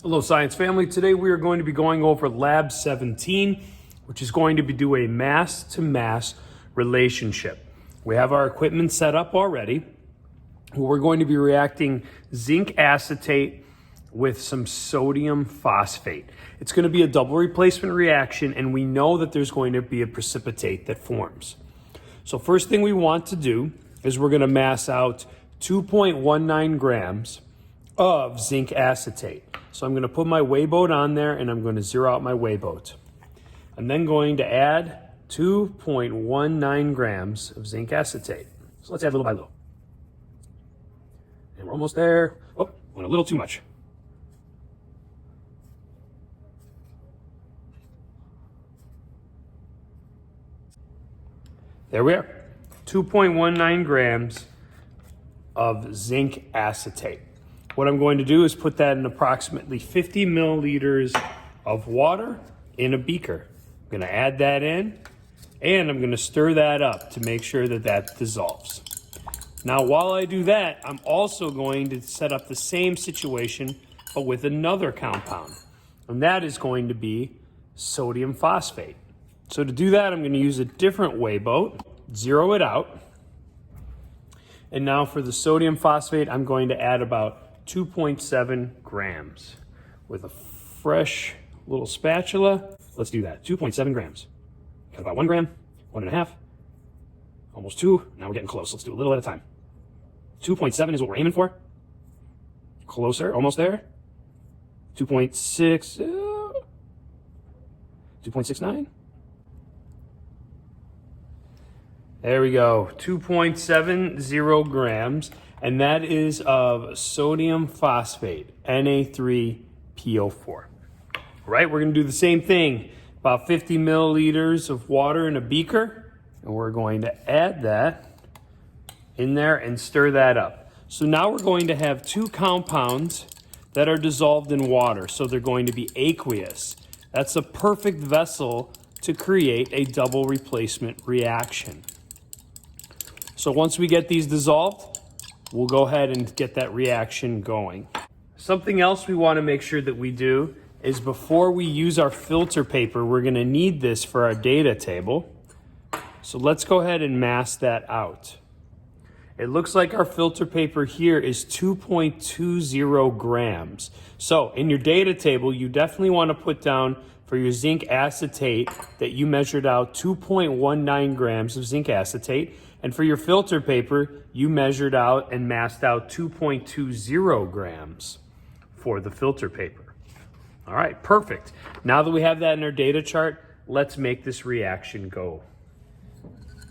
Hello, science family. Today we are going to be going over lab 17, which is going to be do a mass to mass relationship. We have our equipment set up already. We're going to be reacting zinc acetate with some sodium phosphate. It's going to be a double replacement reaction, and we know that there's going to be a precipitate that forms. So first thing we want to do is we're going to mass out 2.19 grams of zinc acetate. So I'm going to put my weigh boat on there and I'm going to zero out my weigh boat. I'm then going to add 2.19 grams of zinc acetate. So let's add little by little. And we're almost there. Oh, went a little too much. There we are. 2.19 grams of zinc acetate. What I'm going to do is put that in approximately 50 milliliters of water in a beaker. I'm going to add that in, and I'm going to stir that up to make sure that that dissolves. Now, while I do that, I'm also going to set up the same situation, but with another compound, and that is going to be sodium phosphate. So to do that, I'm going to use a different weigh boat, zero it out, and now for the sodium phosphate, I'm going to add about 2.7 grams with a fresh little spatula. Let's do that. 2.7 grams. Got about 1 gram, 1.5, almost 2. Now we're getting close. Let's do a little at a time. 2.7 is what we're aiming for. Closer, almost there. 2.6, 2.69. There we go. 2.70 grams. And that is of sodium phosphate, Na3PO4. All right, we're going to do the same thing. About 50 milliliters of water in a beaker, and we're going to add that in there and stir that up. So now we're going to have two compounds that are dissolved in water, so they're going to be aqueous. That's a perfect vessel to create a double replacement reaction. So once we get these dissolved, we'll go ahead and get that reaction going. Something else we want to make sure that we do is before we use our filter paper, we're going to need this for our data table. So let's go ahead and mass that out. It looks like our filter paper here is 2.20 grams. So in your data table, you definitely want to put down for your zinc acetate that you measured out 2.19 grams of zinc acetate. And for your filter paper, you measured out and massed out 2.20 grams for the filter paper. All right, perfect. Now that we have that in our data chart, let's make this reaction go.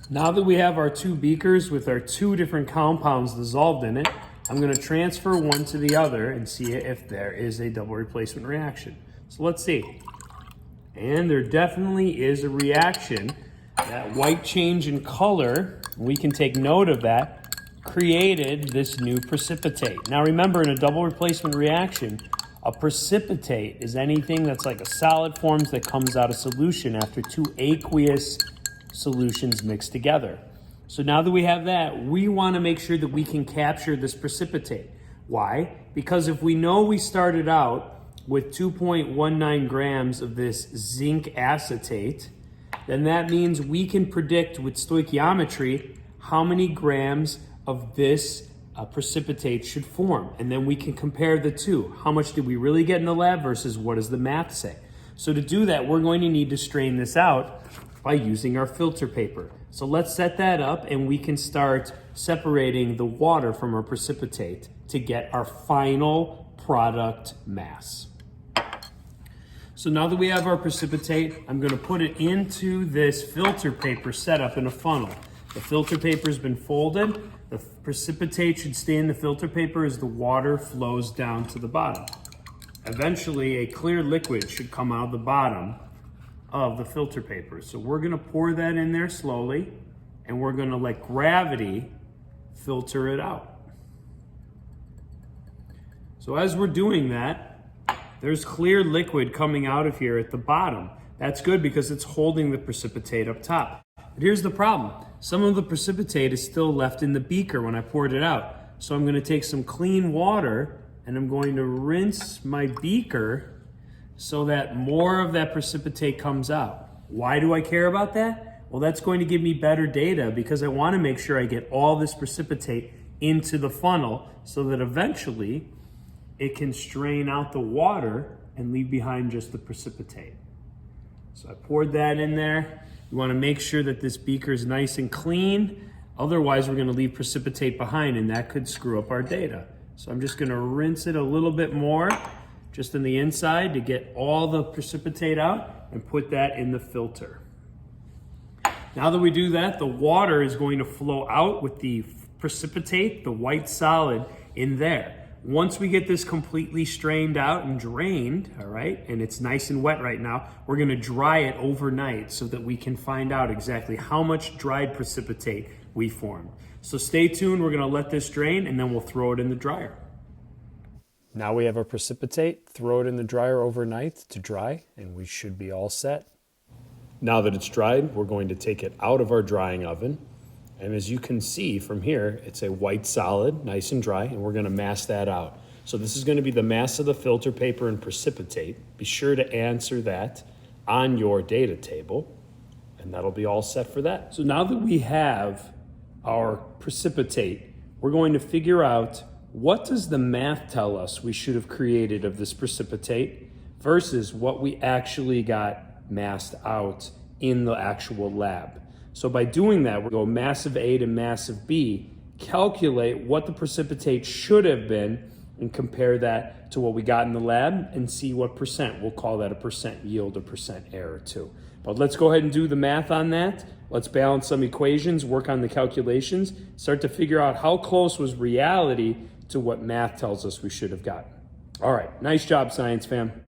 Now that we have our two beakers with our two different compounds dissolved in it, I'm going to transfer one to the other and see if there is a double replacement reaction. So let's see. And there definitely is a reaction. That white change in color, we can take note of that, created this new precipitate. Now remember, in a double replacement reaction, a precipitate is anything that's like a solid forms that comes out of solution after two aqueous solutions mixed together. So now that we have that, we want to make sure that we can capture this precipitate. Why? Because if we know we started out with 2.19 grams of this zinc acetate, then that means we can predict with stoichiometry how many grams of this precipitate should form. And then we can compare the two. How much did we really get in the lab versus what does the math say? So to do that, we're going to need to strain this out by using our filter paper. So let's set that up and we can start separating the water from our precipitate to get our final product mass. So now that we have our precipitate, I'm going to put it into this filter paper setup in a funnel. The filter paper has been folded. The precipitate should stay in the filter paper as the water flows down to the bottom. Eventually, a clear liquid should come out of the bottom of the filter paper. So we're going to pour that in there slowly, and we're going to let gravity filter it out. So as we're doing that, there's clear liquid coming out of here at the bottom. That's good because it's holding the precipitate up top. But here's the problem. Some of the precipitate is still left in the beaker when I poured it out. So I'm going to take some clean water and I'm going to rinse my beaker so that more of that precipitate comes out. Why do I care about that? Well, that's going to give me better data because I want to make sure I get all this precipitate into the funnel so that eventually it can strain out the water and leave behind just the precipitate. So I poured that in there. You want to make sure that this beaker is nice and clean. Otherwise, we're going to leave precipitate behind and that could screw up our data. So I'm just going to rinse it a little bit more just on the inside to get all the precipitate out and put that in the filter. Now that we do that, the water is going to flow out with the precipitate, the white solid, in there. Once we get this completely strained out and drained, all right, and it's nice and wet right now, we're gonna dry it overnight so that we can find out exactly how much dried precipitate we formed. So stay tuned, we're gonna let this drain and then we'll throw it in the dryer. Now we have our precipitate, throw it in the dryer overnight to dry, and we should be all set. Now that it's dried, we're going to take it out of our drying oven. And as you can see from here, it's a white solid, nice and dry, and we're gonna mass that out. So this is gonna be the mass of the filter paper and precipitate. Be sure to answer that on your data table, and that'll be all set for that. So now that we have our precipitate, we're going to figure out what does the math tell us we should have created of this precipitate versus what we actually got massed out in the actual lab. So by doing that, we'll go massive A to massive B, calculate what the precipitate should have been, and compare that to what we got in the lab and see what percent. We'll call that a percent yield or percent error too. But let's go ahead and do the math on that. Let's balance some equations, work on the calculations, start to figure out how close was reality to what math tells us we should have gotten. All right, nice job, science fam.